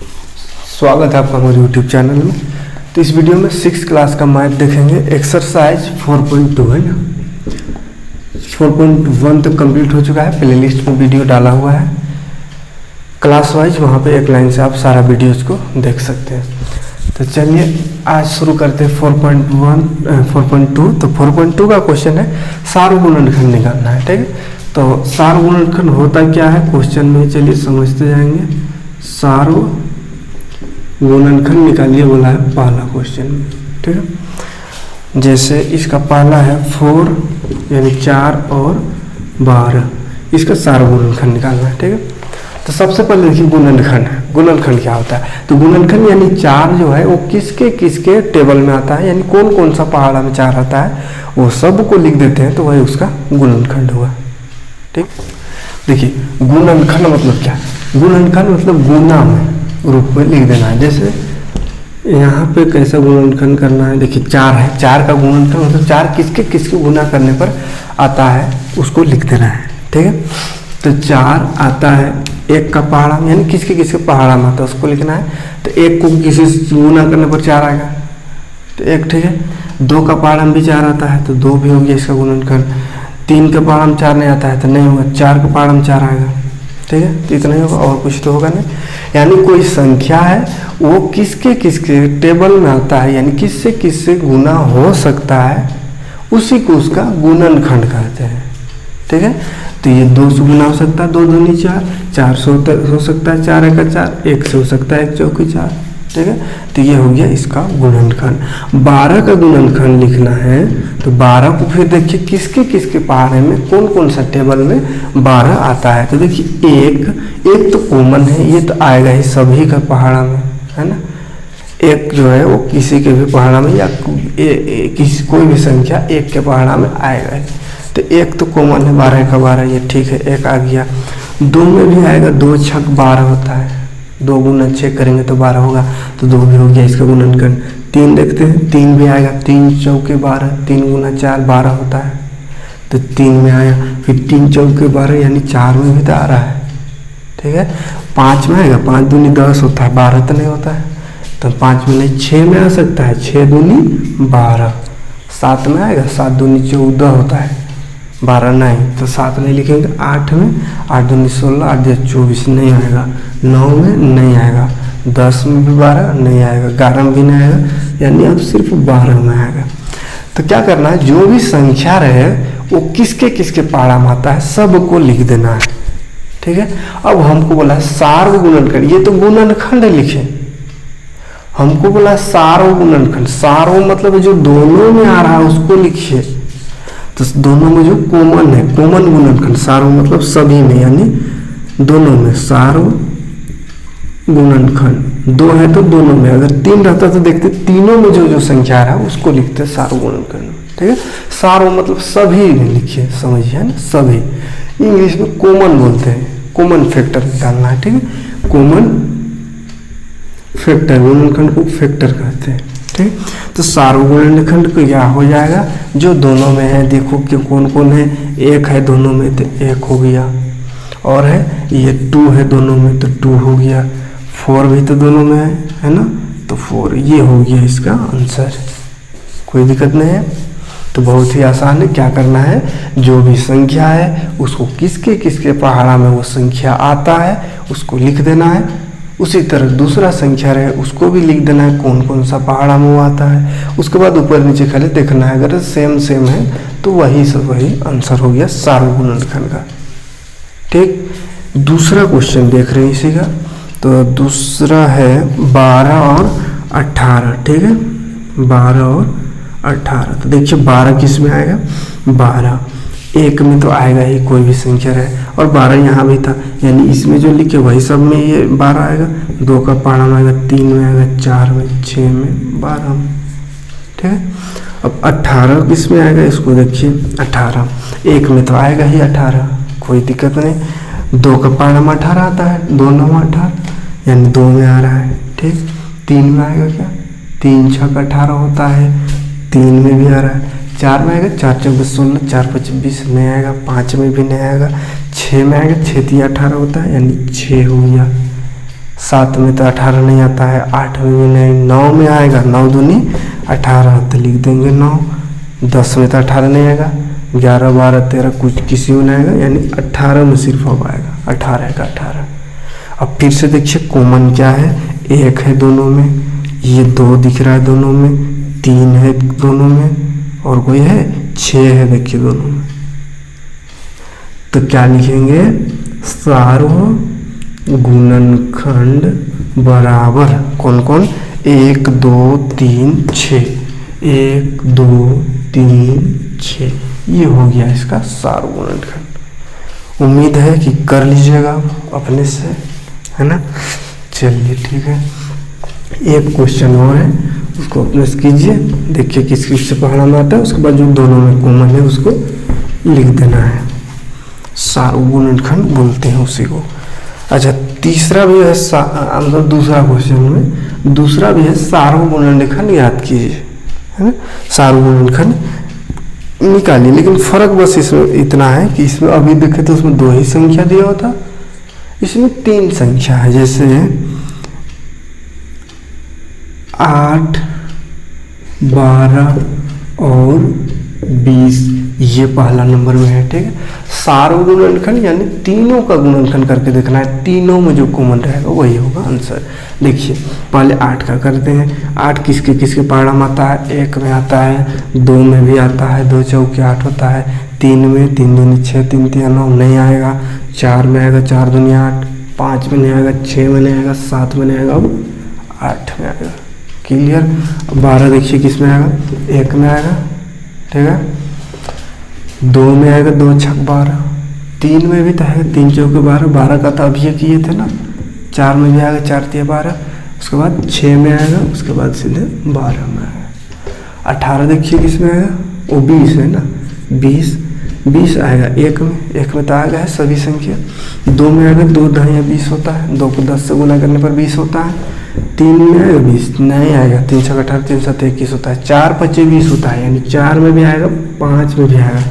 स्वागत है आपका हमारे यूट्यूब चैनल में। तो इस वीडियो में 6th क्लास का मैथ देखेंगे। एक्सरसाइज 4.2 है ना, 4.1 तक कंप्लीट हो चुका है। प्लेलिस्ट में वीडियो डाला हुआ है क्लास वाइज, वहाँ पे एक लाइन से आप सारा वीडियोज़ को देख सकते हैं। तो चलिए आज शुरू करते हैं 4.2। तो 4.2 का क्वेश्चन है सार्वगुणनखंड निकालना है, ठीक है। तो सार्वगुणनखंड होता क्या है क्वेश्चन में, चलिए समझते जाएंगे। सार्वगुणनखंड निकालिए बोला है पहला क्वेश्चन में, ठीक है। जैसे इसका पहला है 4 यानी 4 और 12, इसका सार्वगुणनखंड निकालना है, ठीक है। तो सबसे पहले देखिए गुणनखंड। गुणनखंड क्या होता है? तो गुणनखंड यानी 4 जो है वो किसके किसके टेबल में आता है, यानी कौन कौन सा पहाड़ा में 4 आता है वो सब को लिख देते हैं, तो वही उसका गुणनखंड हुआ, ठीक। देखिए गुणनखंड मतलब क्या है? गुणनखंड मतलब गुना में रूप में लिख देना है। जैसे यहाँ पे कैसा गुणनखंड करना है, देखिए 4 है, 4 का गुणनखंड मतलब 4 किसके किसके गुना करने पर आता है उसको लिख देना है, ठीक है। तो 4 आता है 1 का पहाड़ा में, यानी किसके किसके पहाड़ा में आता है उसको लिखना है। तो 1 को किसी से गुना करने पर 4 आएगा, तो 1, ठीक है। 2 का पहाड़ा में भी 4 आता है तो 2 भी हो गया इसका गुणनखंड। 3 के पहाड़ा में 4 नहीं आता है तो नहीं होगा, 4 के पहाड़ा में 4 आएगा, ठीक है। तो इतना ही होगा और कुछ तो होगा नहीं। यानी कोई संख्या है वो किसके किसके टेबल में आता है, यानी किससे किससे गुना हो सकता है, उसी को उसका गुणनखंड कहते हैं, ठीक है। तो ये 2 से गुना हो सकता है, 2 दूनी 4, 4 से हो सकता है 4 1 4, 1 से हो सकता है 1 चौकी 4, ठीक है। तो ये हो गया इसका गुणनखंड। 12 का गुणनखंड लिखना है तो 12 को फिर देखिए किसके किसके पहाड़े में कौन कौन सा टेबल में 12 आता है। तो देखिए एक तो कॉमन है, ये तो आएगा ही सभी का पहाड़ा में, है ना। 1 जो है वो किसी के भी पहाड़ा में या किसी कोई भी संख्या 1 के पहाड़ा में आएगा ही। तो 1 तो कॉमन है, 12 का 12, ये ठीक है, 1 आ गया। 2 में भी आएगा, 2 छक 12 होता है, 2 गुना 6 करेंगे तो 12 होगा, तो 2 भी हो गया इसका गुणनखंड। 3 देखते हैं, 3 भी आएगा, 3 चौके 12, 3 गुना 4 12 होता है, तो 3 में आया। फिर 3 चौके 12 यानी 4 में भी तो आ रहा है, ठीक है। 5 में आएगा, 5 दूनी 10 होता है, 12 तो नहीं होता है, तो 5 में नहीं, 6 में आ सकता है, 6 दूनी 12। 7 में आएगा, 7 दूनी 14 होता है, 12 नहीं, तो 7 नहीं लिखेंगे। 8 में, 8 दूनी 16, 8 या 24 नहीं आएगा। 9 में नहीं आएगा, 10 में भी 12 नहीं आएगा, 11 में भी नहीं आएगा, यानी अब सिर्फ 12 में आएगा। तो क्या करना है, जो भी संख्या रहे वो किसके किसके पहाड़ा में आता है सबको लिख देना है, ठीक है। अब हमको बोला सार्वगुणनखंड, ये तो गुणनखंड लिखे, हमको बोला सार्वगुणनखंड। सार्व मतलब जो दोनों में आ रहा है उसको लिखिए। तो दोनों में जो कॉमन है, कॉमन गुणनखंड। सार्व मतलब सभी में, यानी दोनों में, सार्वगुणनखंड। 2 है तो दोनों में, अगर 3 रहता तो देखते तीनों में जो जो संख्या आ रहा है उसको लिखते सार्वगुणनखंड, ठीक है। सार्व मतलब सभी में लिखिए, समझिए ना, सभी। इंग्लिश में कॉमन बोलते हैं, कॉमन फैक्टर निकालना है, ठीक है। कॉमन फैक्टर, गुणनखंड को फैक्टर कहते हैं, ठीक। तो सार्वगुणनखंड को क्या हो जाएगा, जो दोनों में है, देखो कि कौन कौन है। 1 है दोनों में तो 1 हो गया, और है ये 2 है दोनों में तो 2 हो गया। 4 भी तो दोनों में है ना, तो 4, ये हो गया इसका आंसर। कोई दिक्कत नहीं है। तो बहुत ही आसान है, क्या करना है, जो भी संख्या है उसको किसके किसके पहाड़ा में वो संख्या आता है उसको लिख देना है। उसी तरह दूसरा संख्या रहे उसको भी लिख देना है कौन कौन सा पहाड़ा में वो आता है। उसके बाद ऊपर नीचे खाली देखना है, अगर सेम सेम है तो वही सब वही आंसर हो गया सार्वगुणनखंड का, ठीक। दूसरा क्वेश्चन देख रहे हैं इसी का। तो दूसरा है 12 और 18, ठीक है। 12 और 18, तो देखिए 12 किस में आएगा, 12 1 में तो आएगा ही, कोई भी संख्या रहे, और 12 यहाँ भी था, यानी इसमें जो लिखे वही सब में ये 12 आएगा। 2 का पहाड़ा में आएगा, 3 में आएगा, 4 में, 6 में, 12 में, ठीक है। अब 18 किस में आएगा, इसको देखिए। 18 1 में तो आएगा ही 18, कोई दिक्कत नहीं। 2 का पहाड़ा में 18 आता है, 2 9 18, यानी 2 में आ रहा है, ठीक। 3 में आएगा क्या, 3 6 18 होता है, 3 में भी आ रहा है। 4 में आएगा, 4 4 16, 4 5 20 नहीं आएगा, 5 में भी नहीं आएगा। 6 में आएगा, 6 3 18 होता है, यानी 6 हो गया। 7 में तो 18 नहीं आता है, 8 में भी नहीं, 9 में आएगा, 9 दूनी 18 तो लिख देंगे 9। 10 में तो 18 नहीं आएगा, 11 12 13 कुछ किसी में नहीं आएगा, यानी 18 में सिर्फ अब आएगा, 18 का 18। अब फिर से देखिए कॉमन क्या है, 1 है दोनों में, ये 2 दिख रहा है दोनों में, 3 है दोनों में, और कोई है 6 है देखिए दोनों में। तो क्या लिखेंगे, सार्व गुणनखंड बराबर कौन कौन, 1 2 3 6, 1 2 3 6, ये हो गया इसका सार्व गुणनखंड। उम्मीद है कि कर लीजिएगा अपने से, है ना। चलिए ठीक है, एक क्वेश्चन और है, उसको अपने से कीजिए, देखिए किस किस से पढ़ना में आता है, उसके बाद जो दोनों में कॉमन है उसको लिख देना है। सार्व गुणनखंड बोलते हैं उसी को। अच्छा, तीसरा भी है मतलब दूसरा क्वेश्चन में दूसरा भी है सार्व गुणनखंड, याद कीजिए, है ना। सार्व गुणनखंड निकालिए, लेकिन फर्क बस इसमें इतना है कि इसमें अभी देखे तो उसमें 2 ही संख्या दिया होता, इसमें 3 संख्या है। जैसे 8 12 और 20, ये पहला नंबर में है, ठीक है। सार्व गुणनखंड यानी तीनों का गुणनखंड करके देखना है, तीनों में जो कॉमन रहेगा वही होगा आंसर। देखिए पहले 8 का करते हैं। 8 किसके किसके पहाड़ा में आता है, 1 में आता है, 2 में भी आता है, 2 चौके 8 होता है, 3 में 3 दूनी 6 3 3 9 नहीं आएगा, 4 में आएगा, 4 दूनी 8, 5 में नहीं आएगा, 6 में नहीं आएगा, 7 में नहीं आएगा, अब 8 में आएगा। क्लियर। 12 देखिए किस में आएगा, 1 में आएगा, ठीक है। 2 में आएगा, 2 छक 12, 3 में भी तो है, 3 चौके 12, 12 का तो अभी किए थे ना। 4 में भी आएगा, 4 3 12, उसके बाद 6 में आएगा, उसके बाद सीधे 12 में आएगा। 18 देखिए किस में आएगा, वो 20 है ना, 20 आएगा 1 में तो आएगा है सभी संख्या। 2 में आएगा, 2 दहिया 20 होता है, 2 को 10 से गुना करने पर 20 होता है। 3 में आएगा 20 नहीं आएगा, 3 छक 18, 3 7 21 होता है। 4 5 20 होता है, यानी 4 में भी आएगा, 5 में भी आएगा।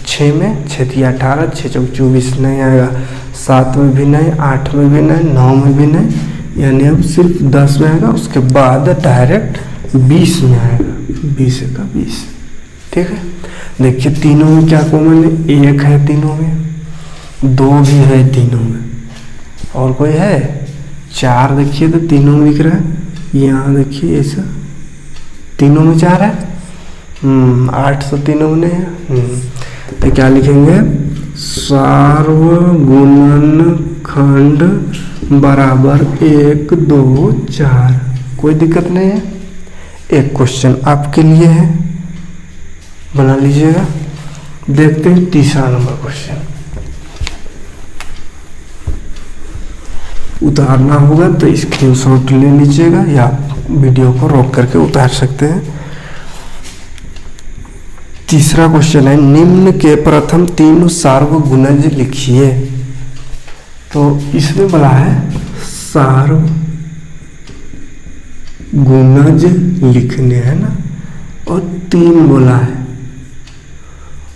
6 में 6 3 18, 6 चौक 24 नहीं आएगा, 7 में भी नहीं, 8 में भी नहीं, 9 में भी नहीं, यानी अब सिर्फ 10 में आएगा, उसके बाद डायरेक्ट 20 में आएगा, 20 का 20, ठीक है। देखिए तीनों में क्या कॉमन है, 1 है तीनों में, 2 भी है तीनों में, और कोई है 4 देखिए तो तीनों में दिख रहा है, यहाँ देखिए ऐसा तीनों में 4 है। 8 तो तीनों में नहीं है। तो क्या लिखेंगे, सार्व गुणनखंड बराबर 1 2 4, कोई दिक्कत नहीं है। एक क्वेश्चन आपके लिए है, बना लीजिएगा। देखते हैं तीसरा नंबर क्वेश्चन। उतारना होगा तो स्क्रीनशॉट ले लीजिएगा, या वीडियो को रोक करके उतार सकते हैं। तीसरा क्वेश्चन है, निम्न के प्रथम 3 सार्व गुणज लिखिए। तो इसमें बोला है सार्व गुणज लिखने, है ना, और 3 बोला है।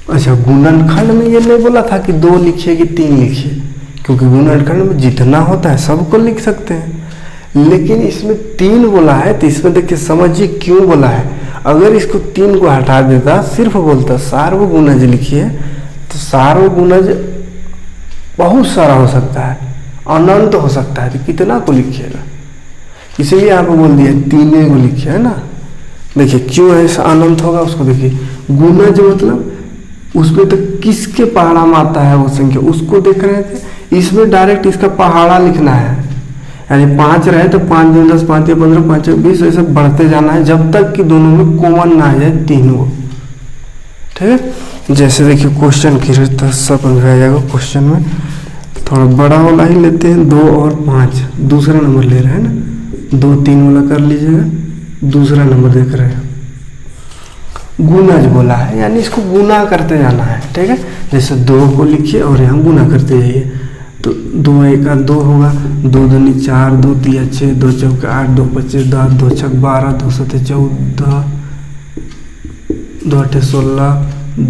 अच्छा, गुणनखंड में ये नहीं बोला था कि 2 लिखिए कि 3 लिखिए, क्योंकि गुणनखंड में जितना होता है सबको लिख सकते हैं, लेकिन इसमें 3 बोला है। तो इसमें देखिए समझिए क्यों बोला है। अगर इसको 3 को हटा देता, सिर्फ बोलता सार्व गुणज लिखिए, तो सार्व गुणज बहुत सारा हो सकता है, अनंत हो सकता है, तो कितना को लिखिएगा, इसीलिए आपको बोल दिया 3 को लिखिए, है ना। देखिए क्यों ऐसा अनंत होगा उसको देखिए। गुणज मतलब उसमें तो किसके पहाड़ा में आता है वो संख्या, उसको देख रहे थे। इसमें डायरेक्ट इसका पहाड़ा लिखना है, यानी 5 रहे तो 5 दूनी 10, 5 15, 5 20, ऐसे बढ़ते जाना है जब तक कि दोनों में कॉमन ना आ जाए 3 को, ठीक है। जैसे देखिए क्वेश्चन की तो सब समझ आ जाएगा। क्वेश्चन में थोड़ा बड़ा वाला ही लेते हैं, 2 और 5, दूसरा नंबर ले रहे हैं ना, 2 3 वाला कर लीजिएगा, दूसरा नंबर देख रहे हैं। गुणज बोला है, यानी इसको गुना करते जाना है, ठीक है। जैसे 2 को लिखिए और यहाँ गुना करते जाइए, तो 2 1 2 होगा, 2 दूनी 4, 2 3 6, 2 चौके 8, 2 25 10, 2 छक 12, 2 7 14, 2 8 16,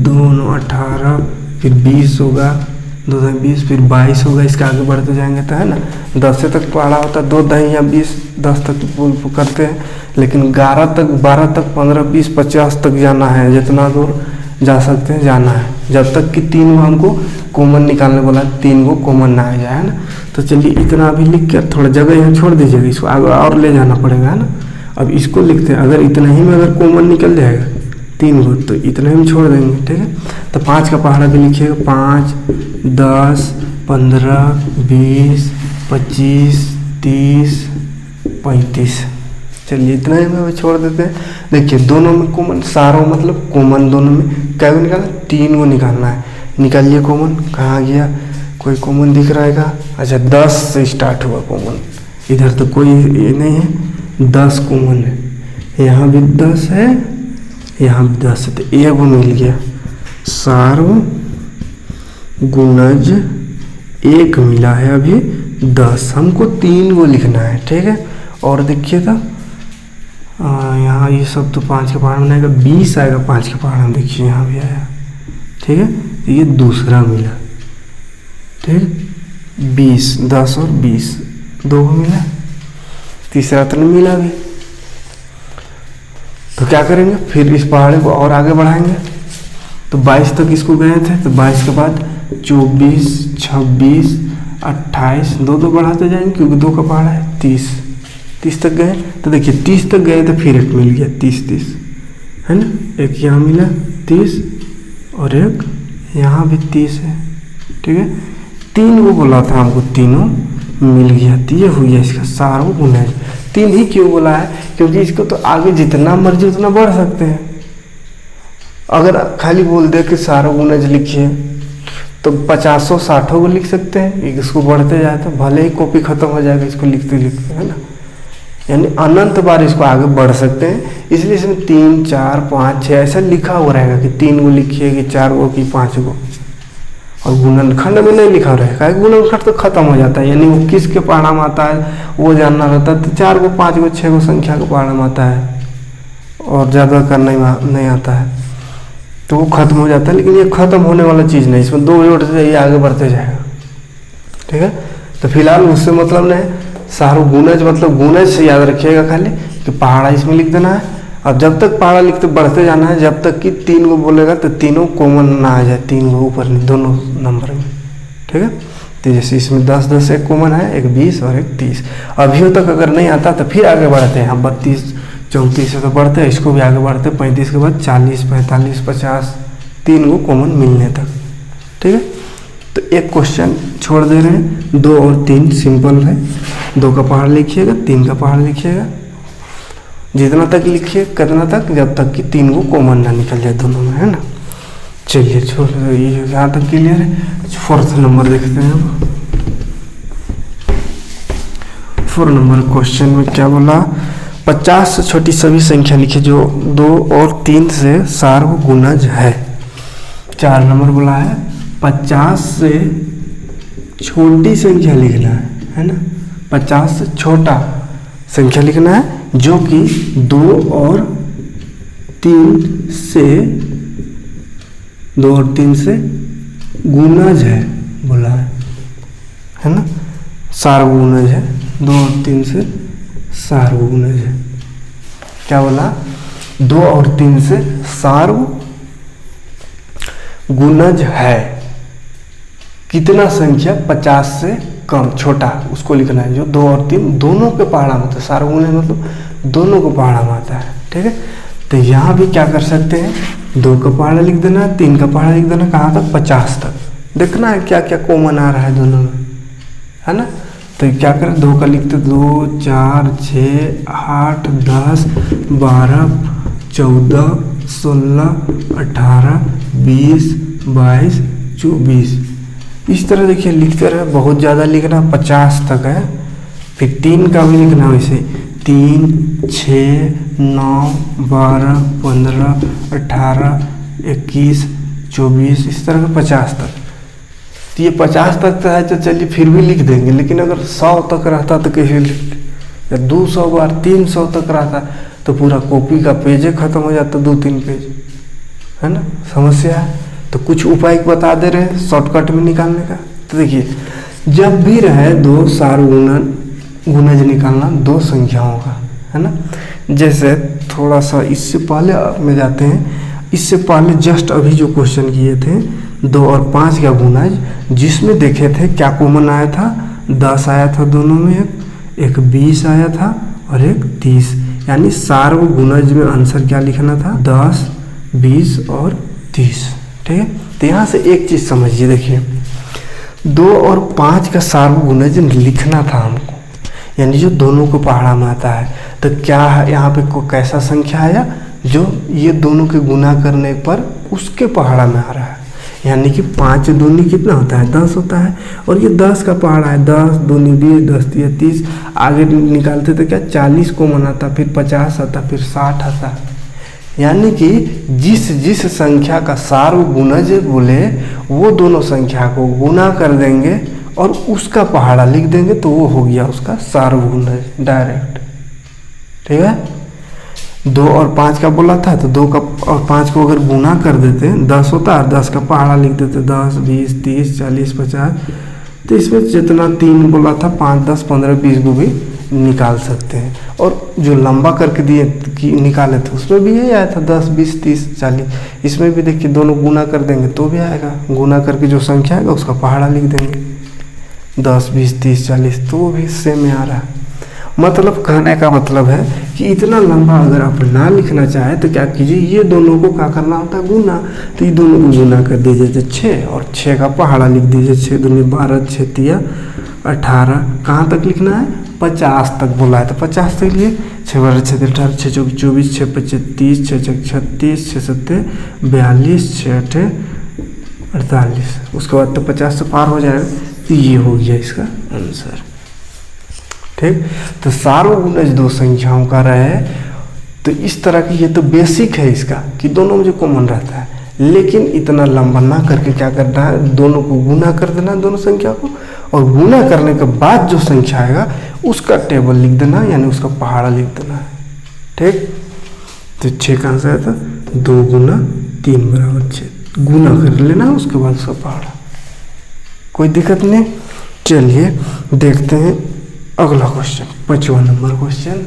2 9 18, फिर 20 होगा, 2 दही 20, फिर 22 होगा, इसके आगे बढ़ते जाएंगे तो है ना 10 से तक पढ़ा होता है, 2 दही या 20, 10 तक करते हैं, लेकिन 11 तक 12 तक 15 20 50 तक जाना है, जितना दूर जा सकते हैं जाना है, जब तक कि 3 को हमको कॉमन निकालने बोला, 3 को कॉमन ना आ जाए, है ना। तो चलिए इतना अभी लिख कर थोड़ा जगह यहाँ छोड़ दीजिएगा, इसको आगे और ले जाना पड़ेगा, है ना। अब इसको लिखते हैं, अगर इतना ही में अगर कॉमन निकल जाएगा 3 को तो इतना ही में छोड़ देंगे, ठीक है। तो 5 का पहाड़ा भी लिखिएगा, 5 10 15 20 25 30 35। चलिए इतना ही में छोड़ देते हैं। देखिए दोनों में कॉमन, सारों मतलब कॉमन, दोनों में क्या को निकालना, 3 को निकालना है। निकालिए कॉमन, कहाँ गया, कोई कॉमन दिख रहा है क्या? अच्छा 10 से स्टार्ट हुआ कॉमन, इधर तो कोई ये नहीं है, 10 कॉमन है, यहाँ भी 10 है, यहाँ भी 10 है, तो एक वो मिल गया। सार्व गुणज 1 मिला है अभी 10, हमको 3 को लिखना है, ठीक है। और देखिए था यहाँ ये सब तो 5 के पहाड़ में आएगा, 20 आएगा 5 के पहाड़ में, देखिए यहाँ भी आया, ठीक है। तो ये दूसरा मिला, ठीक, 20 10 और 20 2 को मिला, तीसरा तो नहीं मिला अभी। तो क्या करेंगे, फिर इस पहाड़े को और आगे बढ़ाएंगे, तो 22 तक इसको गए थे, तो 22 के बाद 24 26 28 2 बढ़ाते जाएंगे, क्योंकि 2 का पहाड़ा है, 30 तक गए। तो देखिए 30 तक गए तो फिर एक मिल गया 30 है ना, एक यहाँ मिला 30 और एक यहाँ भी 30 है, ठीक है। 3 को बोला था हमको, तीनों मिल गया, तो ये हुआ इसका सार्व गुणज। 3 ही क्यों बोला है, क्योंकि इसको तो आगे जितना मर्जी उतना बढ़ सकते हैं। अगर खाली बोल दे कि सार्व गुणज लिखिए तो 50 60 को लिख सकते हैं, इसको बढ़ते जाए तो भले ही कॉपी खत्म हो जाएगा इसको लिखते लिखते, है ना। यानी अनंत बार इसको आगे बढ़ सकते हैं, इसलिए इसमें 3 4 5 6 ऐसा लिखा हुआ रहेगा कि 3 को लिखिए कि 4 को कि 5 को, और गुणनखंड में नहीं लिखा रहेगा, गुणनखंड तो खत्म हो जाता है, यानी वो किसके पहाड़ा में आता है वो जानना रहता है। तो 4 को 5 को 6 को संख्या के पहाड़ा में आता है और ज़्यादा करना नहीं आता है, तो वो खत्म हो जाता है। लेकिन ये खत्म होने वाला चीज़ नहीं, इसमें 2 जोड़ते जाइए आगे बढ़ते जाएगा, ठीक है। तो फिलहाल उससे मतलब नहीं, सार्व गुणज मतलब गुणज से याद रखिएगा खाली कि पहाड़ा इसमें लिख देना है। अब जब तक पहाड़ा लिखते बढ़ते जाना है, जब तक कि 3 को बोलेगा तो तीनों कॉमन ना आ जाए, 3 को ऊपर नहीं, दोनों नंबर में, ठीक है। तो जैसे इसमें 10 10 एक कॉमन है, एक 20 और एक 30। अभी तक अगर नहीं आता तो फिर आगे बढ़ते हैं, हम 32 34 से तो बढ़ते हैं, इसको भी आगे बढ़ते हैं, 35 के बाद 40 45 50, 3 को कॉमन मिलने तक, ठीक है। तो एक क्वेश्चन छोड़ दे रहे हैं, 2 और 3 सिंपल है, 2 का पहाड़ लिखिएगा, 3 का पहाड़ लिखिएगा, जितना तक लिखिए कितना तक, जब तक कि 3 को कॉमन ना निकल जाए दोनों में, है ना। चलिए छोड़ ये यहाँ तक क्लियर है। 4th नंबर देखते हैं। 4 नंबर क्वेश्चन में क्या बोला, 50 से छोटी सभी संख्या लिखिए जो 2 और 3 से सार्व गुणज है। 4 नंबर बोला है 50 से छोटी संख्या लिखना है ना, 50 से छोटा संख्या लिखना है जो कि 2 और 3 से गुणज है बोला है ना, सार्वगुणज है, 2 और 3 से सार्वगुणज है। क्या बोला, 2 और 3 से सार्वगुणज है। कितना संख्या 50 से कम छोटा उसको लिखना है, जो 2 और 3 दोनों के पहाड़ा में, तो सार्वगुणज मतलब दोनों को पहाड़ा में आता है, ठीक है। तो यहाँ भी क्या कर सकते हैं, 2 का पहाड़ा लिख देना, 3 का पहाड़ा लिख देना, कहाँ तक 50 तक। देखना है क्या क्या कॉमन आ रहा है दोनों में, है ना। तो क्या करें, 2 का लिखते 2 4 6 8 10 12 14 16 18 20 22 24 इस तरह देखिए लिखते रहे, बहुत ज़्यादा लिखना, 50 तक है। फिर 3 का भी लिखना वैसे, 3 6 9 12 15 18 21 24 इस तरह का 50 तक। तो ये 50 तक है तो चलिए फिर भी लिख देंगे, लेकिन अगर 100 तक रहता तो कैसे लिख, या 200 बार 300 तक रहता तो पूरा कॉपी का पेज खत्म हो जाता, 2-3 पेज, है ना, समस्या है। तो कुछ उपाय बता दे रहे हैं शॉर्टकट में निकालने का। तो देखिए, जब भी रहे दो सार्वगुणज निकालना दो संख्याओं का, है ना। जैसे थोड़ा सा इससे पहले में जाते हैं, इससे पहले जस्ट अभी जो क्वेश्चन किए थे 2 और 5 का गुणज, जिसमें देखे थे क्या कॉमन आया था, 10 आया था दोनों में, एक 20 आया था और एक 30, यानी सार्वगुणज में आंसर क्या लिखना था, 10, 20 और 30। ठीक है, तो यहाँ से एक चीज़ समझिए, देखिए 2 और 5 का सार्वगुणज लिखना था हमको, यानी जो दोनों को पहाड़ा में आता है। तो क्या है यहाँ पे को कैसा संख्या आया, जो ये दोनों के गुना करने पर उसके पहाड़ा में आ रहा है, यानी कि 5 दूनी कितना होता है, 10 होता है, और ये 10 का पहाड़ा है, 10 दूनी 20, 10 तिया 30, आगे निकालते तो क्या 40 कॉमन आता, फिर 50 आता, फिर 60 आता। यानी कि जिस संख्या का सार्वगुणज बोले वो दोनों संख्या को गुना कर देंगे और उसका पहाड़ा लिख देंगे, तो वो हो गया उसका सार्वगुणज डायरेक्ट। ठीक है, 2 और 5 का बोला था, तो 2 का और 5 को अगर गुना कर देते 10 होता है, 10 का पहाड़ा लिख देते 10, 20, 30, 40, 50। तो इसमें जितना 3 बोला था 5, 10, 15, 20 को भी निकाल सकते हैं। और जो लंबा करके दिए कि निकाले थे उसमें भी यही आया था 10, 20, 30, 40। इसमें भी देखिए दोनों गुना कर देंगे तो भी आएगा, गुना करके जो संख्या आएगा उसका पहाड़ा लिख देंगे, 10, 20, 30, 40, तो वो भी सेम में आ रहा है। मतलब कहने का मतलब है कि इतना लंबा अगर आप ना लिखना चाहे तो क्या कीजिए, ये दोनों को क्या करना होता है, गुना। तो ये दोनों को गुना कर दीजिए तो 6, और 6 का पहाड़ा लिख दीजिए, 6 दूनी 12, 6 तिया 18। कहाँ तक लिखना है, 50 तक बोला है तो 50 तक लिए, 6 12 6 18, 6 24 24, 6 25 30, 6 6 36, 6 7 42, 6 8 48। उसके बाद तो 50 से पार हो जाएगा। तो ये हो गया इसका आंसर। ठीक, तो सार्वगुणज दो संख्याओं का रहे तो इस तरह की, ये तो बेसिक है इसका कि दोनों में जो कॉमन रहता है, लेकिन इतना लंबा ना करके क्या करना है, दोनों को गुना कर देना है दोनों संख्या को, और गुना करने के बाद जो संख्या आएगा उसका टेबल लिख देना, यानी उसका पहाड़ा लिख देना है। ठीक, तो 6 का आंसर आया था 2 गुना 3 बराबर 6, गुना कर लेना उसके बाद उसका पहाड़ा, कोई दिक्कत नहीं। चलिए देखते हैं अगला क्वेश्चन, 5वां number question.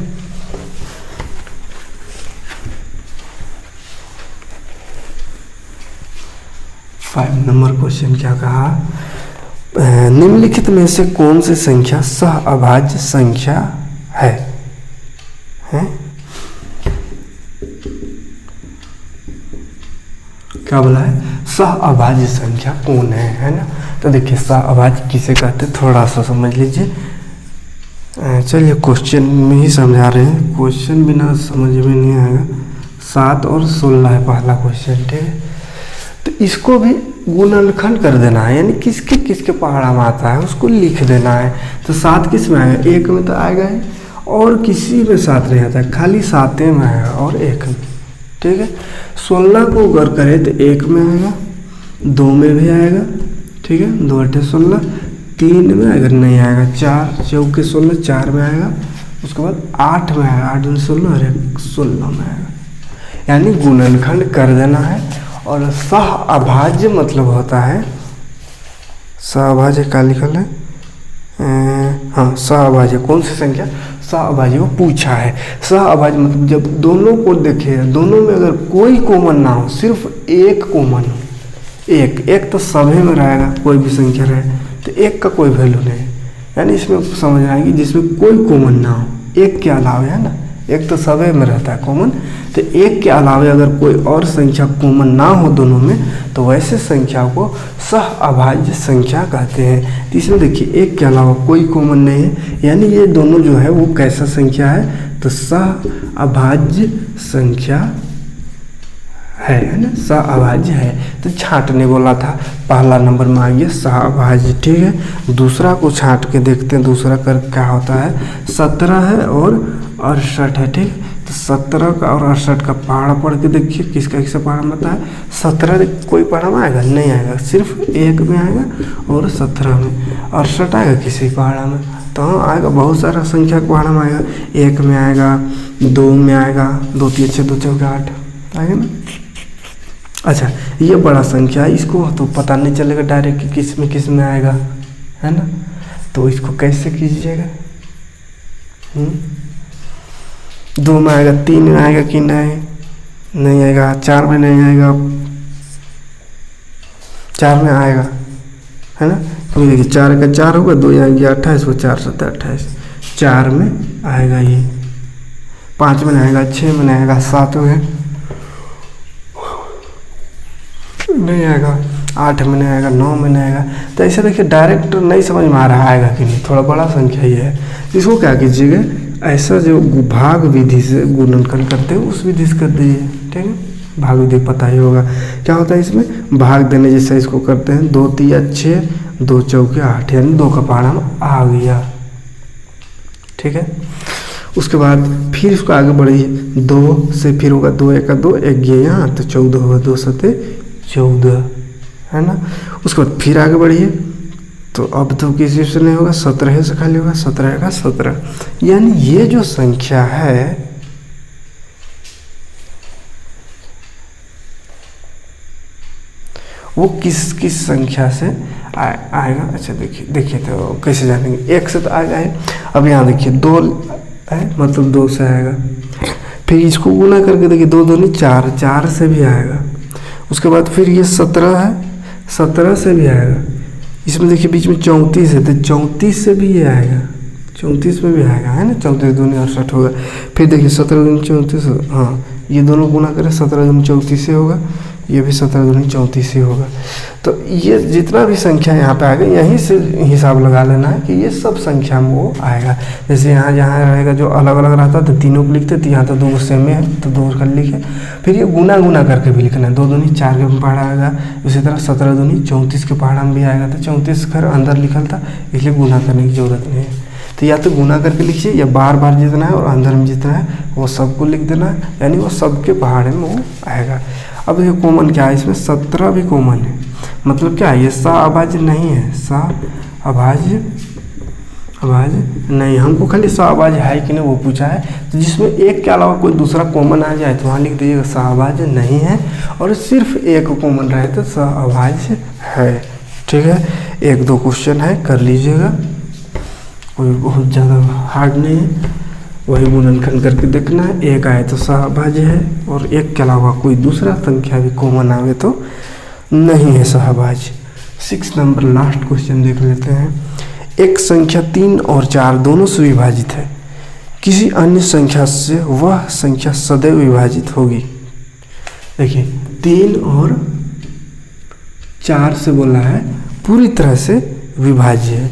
Five number question क्या कहा, निम्नलिखित में से कौन सी संख्या सहअभाज्य संख्या है? क्या बोला है, सहअभाज्य संख्या कौन है ना। तो देखिए सहअभाज्य किसे कहते हैं, थोड़ा सा समझ लीजिए। चलिए क्वेश्चन में ही समझा रहे हैं, क्वेश्चन बिना समझ में नहीं आएगा। 7 और 16 है पहला क्वेश्चन। ठीक है, तो इसको भी गुणनखंड कर देना है, यानी किसके किसके पहाड़ा में आता है उसको लिख देना है। तो 7 किस में आएगा, 1 में तो आएगा ही, और किसी में 7 नहीं आता है, खाली 7 में आएगा और 1 में। ठीक है, 16 को अगर करें तो 1 में आएगा, 2 में भी आएगा। ठीक है, 2 8 16, 3 में अगर नहीं आएगा, 4 चौके 16, 4 में आएगा, उसके बाद 8 में आएगा, 8 में 16 और 1 16 में आएगा, यानी गुणनखंड कर देना है। और सहअभाज्य मतलब होता है, सहअभाज्य क्या लिखल है, हाँ सहअभाज्य कौन सी संख्या, सहअभाज्य को पूछा है। सहअभाज्य मतलब जब दोनों को देखे, दोनों में अगर कोई कॉमन ना हो, सिर्फ एक कॉमन हो, एक तो सभी में रहेगा, कोई भी संख्या रहे तो 1 का कोई वैल्यू नहीं है, यानी इसमें समझ आएगी जिसमें कोई कॉमन ना हो, 1 के अलावा, है ना, 1 तो सभी में रहता है कॉमन, तो 1 के अलावा अगर कोई और संख्या कॉमन ना हो दोनों में, तो वैसे संख्या को सहअभाज्य संख्या कहते हैं। तो इसमें देखिए 1 के अलावा कोई कॉमन नहीं है, यानी ये दोनों जो है वो कैसा संख्या है, तो सहअभाज्य संख्या है ना, सहअभाज्य है। तो छांटने बोला था, पहला नंबर में आ गया सहअभाज्य। ठीक है, दूसरा को छांट के देखते हैं, दूसरा कर क्या होता है, 17 है और 68 है। ठीक, तो 17 का और 68 का पहाड़ा पढ़ के देखिए किसका किसका पहाड़ा में आता है। 17 कोई पहाड़ा में आएगा नहीं, आएगा सिर्फ 1 में आएगा, और 17 में। 68 आएगा किसी पहाड़ा में, तो हाँ आएगा, बहुत सारा संख्या के पहाड़ा में आएगा, 1 में आएगा, 2 में आएगा, 2 3 6 2 4 8 आएगा ना, अच्छा, ये बड़ा संख्या है, इसको तो पता नहीं चलेगा डायरेक्ट कि किस में आएगा, है ना। तो इसको कैसे कीजिएगा? 2 में आएगा, 3 में आएगा कि नहीं आएगा, 4 में नहीं आएगा, 4 में आएगा, है ना। तो देखिए 4 का 4 होगा, 2 यहाँ गया 28, वो 4 7 28, 4 में आएगा ये, 5 में नहीं आएगा, 6 में नहीं आएगा, 7 में नहीं आएगा, 8 में नहीं आएगा, 9 में नहीं आएगा। तो ऐसे देखिए डायरेक्ट नहीं समझ में आ रहा आएगा कि नहीं, थोड़ा बड़ा संख्या ही है। इसको क्या कीजिएगा, ऐसा जो भाग विधि से गुणनखंड करते हैं उस विधि से कर दीजिए, ठीक है। भाग विधि पता ही होगा क्या होता है, इसमें भाग देने जैसा इसको करते हैं। 2 तिया 6, 2 चौके 8, यानी 2 का पहाड़ा आ गया, ठीक है। उसके बाद फिर इसको आगे बढ़िए, 2 से फिर होगा 2 1 2, 1 गया यहाँ, तो 14 होगा, 2 7 14, है ना। उसके बाद फिर आगे बढ़िए, तो अब तो किसी से नहीं होगा, 17 से खाली होगा, 17 का 17, यानी ये जो संख्या है वो किस संख्या से आएगा। अच्छा देखिए तो कैसे जानेंगे, 1 से तो आएगा है। अब यहाँ देखिए 2 है, मतलब 2 से आएगा। फिर इसको गुना करके देखिए, 2 2 4, 4 से भी आएगा। उसके बाद फिर ये 17 है, 17 से भी आएगा। इसमें देखिए बीच में 34 है, तो 34 से भी ये आएगा, 34 में भी आएगा, है ना। 34 दूनी 68 होगा। फिर देखिए 17 दूनी 34, हाँ ये दोनों गुना करें, 17 दूनी 34 से होगा, ये भी 17 दूनी 34 से होगा। तो ये जितना भी संख्या यहाँ पे आएगा, यहीं से हिसाब लगा लेना है कि ये सब संख्या में वो आएगा। जैसे यहाँ रहेगा जो अलग अलग रहता है तो तीनों को लिखते, तो यहाँ तो 2 सेम में है तो 2 कर लिखे। फिर ये गुना करके भी लिखना है, 2 दूनी 4 के पहाड़ा आएगा, उसी तरह 17 दूनी 34 के पहाड़ा में भी आएगा। तो 34 घर अंदर लिखल था, इसलिए गुना करने की जरूरत नहीं है। तो या तो गुना करके लिखिए, या बार बार जितना है और अंदर में जितना है वो सबको लिख देना है, यानी वो सबके पहाड़े में वो आएगा। अब देखिए कॉमन क्या है, इसमें 17 भी कॉमन है, मतलब क्या है, ये सा अभाज्य नहीं है, सा अभाज्य नहीं, हमको खाली सा अभाज्य है कि नहीं वो पूछा है। तो जिसमें एक के अलावा कोई दूसरा कॉमन आ जाए तो वहाँ लिख दीजिएगा सा अभाज्य नहीं है, और सिर्फ एक कॉमन रहे तो सा अभाज्य है, ठीक है। 1-2 क्वेश्चन है, कर लीजिएगा, कोई बहुत ज़्यादा हार्ड नहीं है। वही गुणनखंड करके देखना है, 1 आए तो सहभाज्य है, और 1 के अलावा कोई दूसरा संख्या भी कॉमन आवे तो नहीं है सहभाज्य। 6 नंबर लास्ट क्वेश्चन देख लेते हैं। एक संख्या 3 और 4 दोनों से विभाजित है, किसी अन्य संख्या से वह संख्या सदैव विभाजित होगी। देखिए 3 और 4 से बोला है पूरी तरह से विभाज्य है,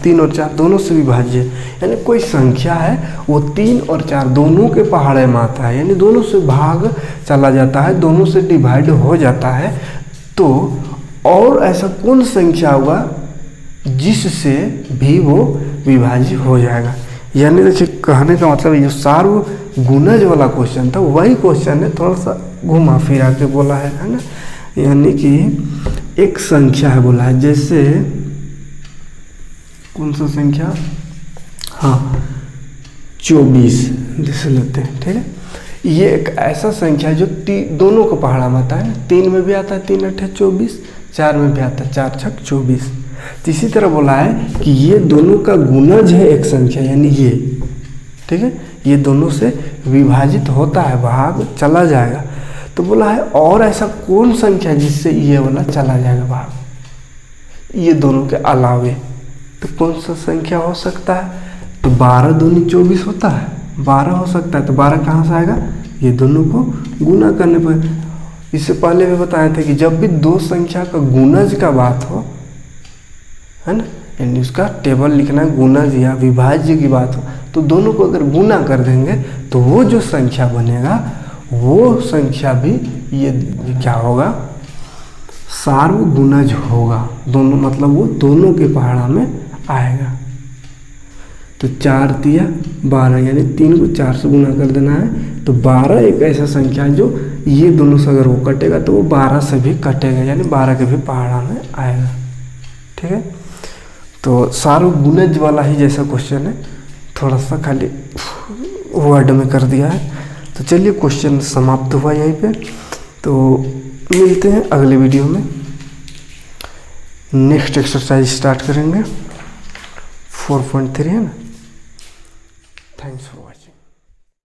3 और 4 दोनों से विभाज्य है, यानी कोई संख्या है वो 3 और 4 दोनों के पहाड़े में आता है, यानी दोनों से भाग चला जाता है, दोनों से डिवाइड हो जाता है। तो और ऐसा कौन संख्या होगा जिससे भी वो विभाज्य हो जाएगा। यानी देखिए कहने का मतलब ये सार्वगुणज वाला क्वेश्चन था, वही क्वेश्चन है, थोड़ा सा घुमा फिरा के बोला है ना। यानी कि एक संख्या है बोला है, जैसे कौन सा संख्या, हाँ 24 जैसे लेते हैं, ठीक है। ये एक ऐसा संख्या है जो दोनों को पहाड़ा में आता है, 3 में भी आता है 3 8 24, 4 में भी आता है 4 6 24। तो इसी तरह बोला है कि ये दोनों का गुणज है एक संख्या, यानी ये, ठीक है, ये दोनों से विभाजित होता है, भाग चला जाएगा। तो बोला है और ऐसा कौन संख्या जिससे ये वाला चला जाएगा भाग, ये दोनों के अलावे, तो कौन सा संख्या हो सकता है। तो 12 दूनी 24 होता है, 12 हो सकता है। तो 12 कहाँ से आएगा, ये दोनों को गुना करने पर। इससे पहले भी बताए थे कि जब भी दो संख्या का गुणज का बात हो, है ना, यानी उसका टेबल लिखना है, गुणज या विभाज्य की बात हो, तो दोनों को अगर गुना कर देंगे तो वो जो संख्या बनेगा वो संख्या भी ये क्या होगा, सार्वगुणज होगा। दोनों मतलब वो दोनों के पहाड़ा में आएगा। तो 4 तिया 12, यानी 3 को 4 से गुना कर देना है। तो 12 एक ऐसा संख्या है जो ये दोनों से अगर वो कटेगा तो वो 12 से भी कटेगा, यानी 12 के भी पहाड़ा में आएगा, ठीक है। तो सार्वगुणज वाला ही जैसा क्वेश्चन है, थोड़ा सा खाली वर्ड में कर दिया है। तो चलिए क्वेश्चन समाप्त हुआ यहीं पे। तो मिलते हैं अगले वीडियो में। नेक्स्ट एक्सरसाइज स्टार्ट करेंगे 4.3 है ना। थैंक्स।